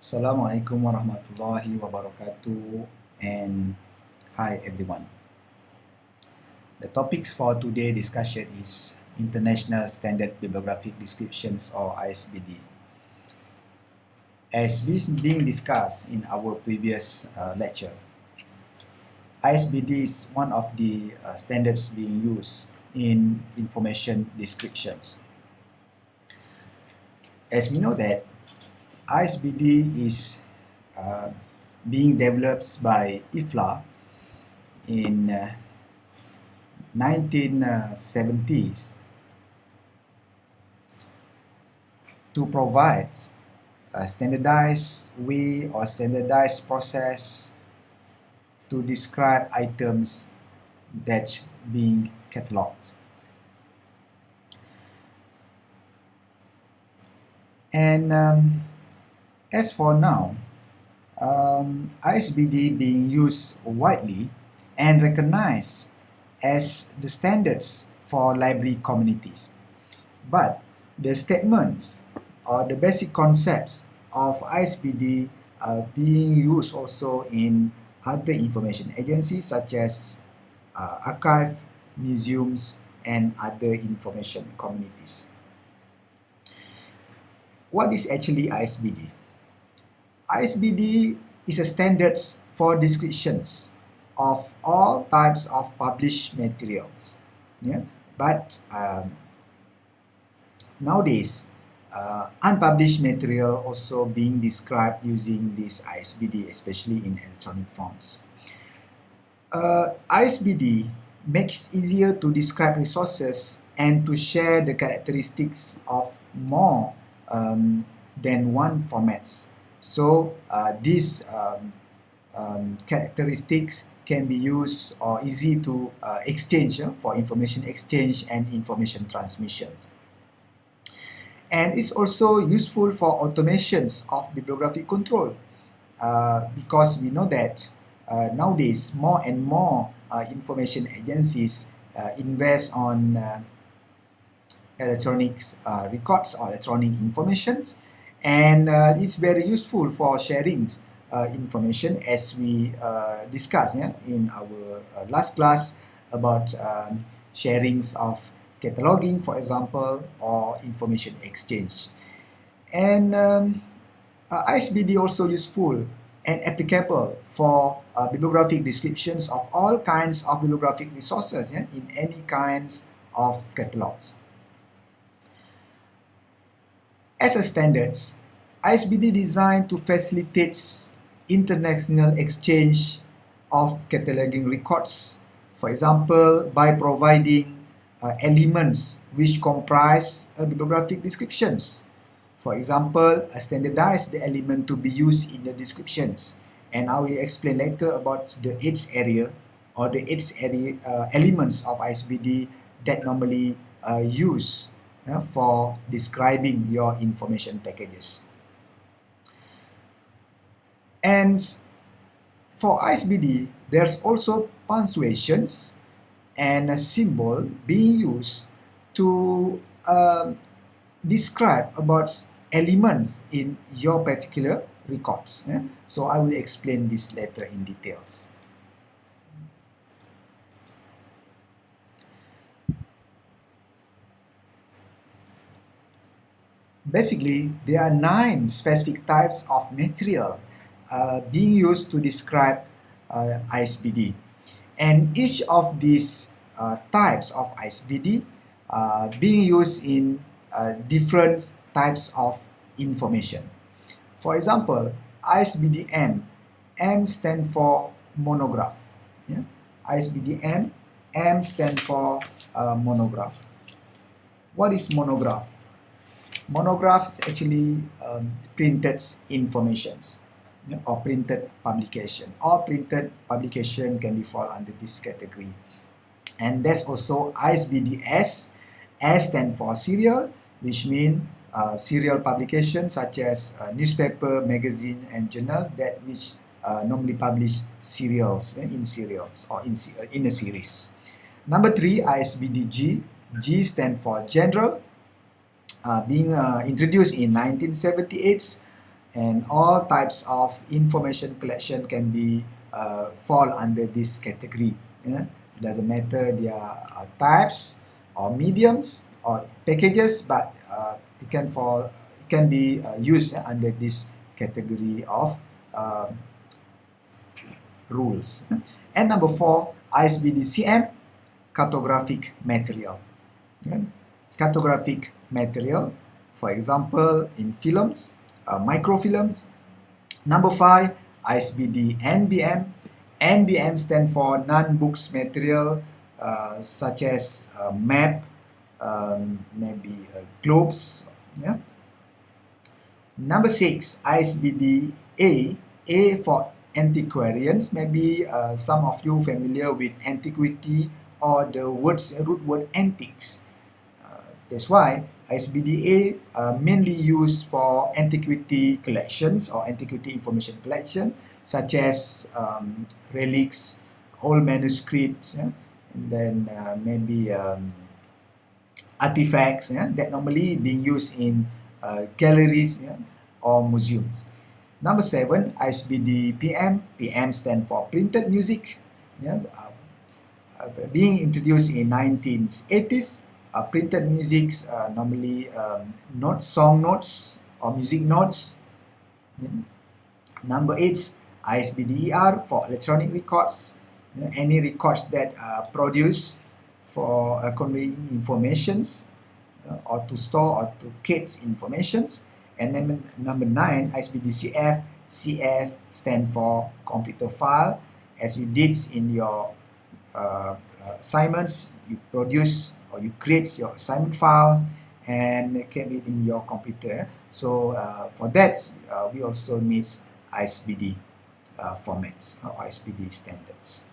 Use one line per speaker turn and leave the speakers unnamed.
Assalamualaikum warahmatullahi wabarakatuh, and hi everyone. The topics for today's discussion is International Standard Bibliographic Descriptions, or ISBD. As being discussed in our previous lecture, ISBD is one of the standards being used in information descriptions. As we know that ISBD is being developed by IFLA in 1970s to provide a standardized way or standardized process to describe items that being cataloged. And as for now, ISBD being used widely and recognized as the standards for library communities. But the statements or the basic concepts of ISBD are being used also in other information agencies such as archive, museums, and other information communities. What is actually ISBD? ISBD is a standard for descriptions of all types of published materials. Yeah? But nowadays, unpublished material also being described using this ISBD, especially in electronic forms. ISBD makes it easier to describe resources and to share the characteristics of more than one formats. So these characteristics can be used or easy to exchange for information exchange and information transmission. And it's also useful for automations of bibliographic control because we know that nowadays more and more information agencies invest on electronic records or electronic informations, and it's very useful for sharing information, as we discussed in our last class about sharings of cataloging, for example, or information exchange. And ISBD also useful and applicable for bibliographic descriptions of all kinds of bibliographic resources in any kinds of catalogs. As a standards, ISBD designed to facilitate international exchange of cataloging records, for example, by providing elements which comprise bibliographic descriptions. For example, a standardized element to be used in the descriptions, and I will explain later about the 8th area or the 8th area elements of ISBD that normally used for describing your information packages. And for ISBD, there's also punctuations and a symbol being used to describe about elements in your particular records. So I will explain this later in details. Basically, there are 9 specific types of material being used to describe ISBD. And each of these types of ISBD being used in different types of information. For example, ISBD M. M stands for monograph. ISBD M. M stands for monograph. What is monograph? Monographs actually printed informations or printed publication. All printed publication can be fall under this category. And that's also ISBD S. S stands for serial, which means serial publication such as newspaper, magazine, and journal that which normally publish serials in serials or in a series. Number 3, ISBD G. G stands for general, being introduced in 1978, and all types of information collection can be fall under this category. Yeah? It doesn't matter their types or mediums or packages, but it can be used under this category of um, rules. And number 4, ISBD CM, cartographic material. Yeah? Cartographic material, for example, in films, microfilms. Number 5, ISBD NBM. NBM stand for non-books material, such as map, maybe globes. Yeah? Number 6, ISBD A. A for antiquarians. Maybe some of you familiar with antiquity or the root word antiques. That's why ISBD A mainly used for antiquity collections or antiquity information collection, such as relics, old manuscripts, yeah? And then maybe artifacts, yeah? That normally being used in galleries, yeah? Or museums. Number 7, ISBD PM. PM stand for printed music. Yeah? Being introduced in 1980s, printed musics normally song notes or music notes. Yeah. Number 8, ISBDER for electronic records. Any records that are produced for conveying informations or to store or to keep informations. And then number 9, ISBDCF. CF stand for computer file. As you did in your assignments, you produce or you create your assignment files and keep it in your computer. So for that, we also need ISBD formats or ISBD standards.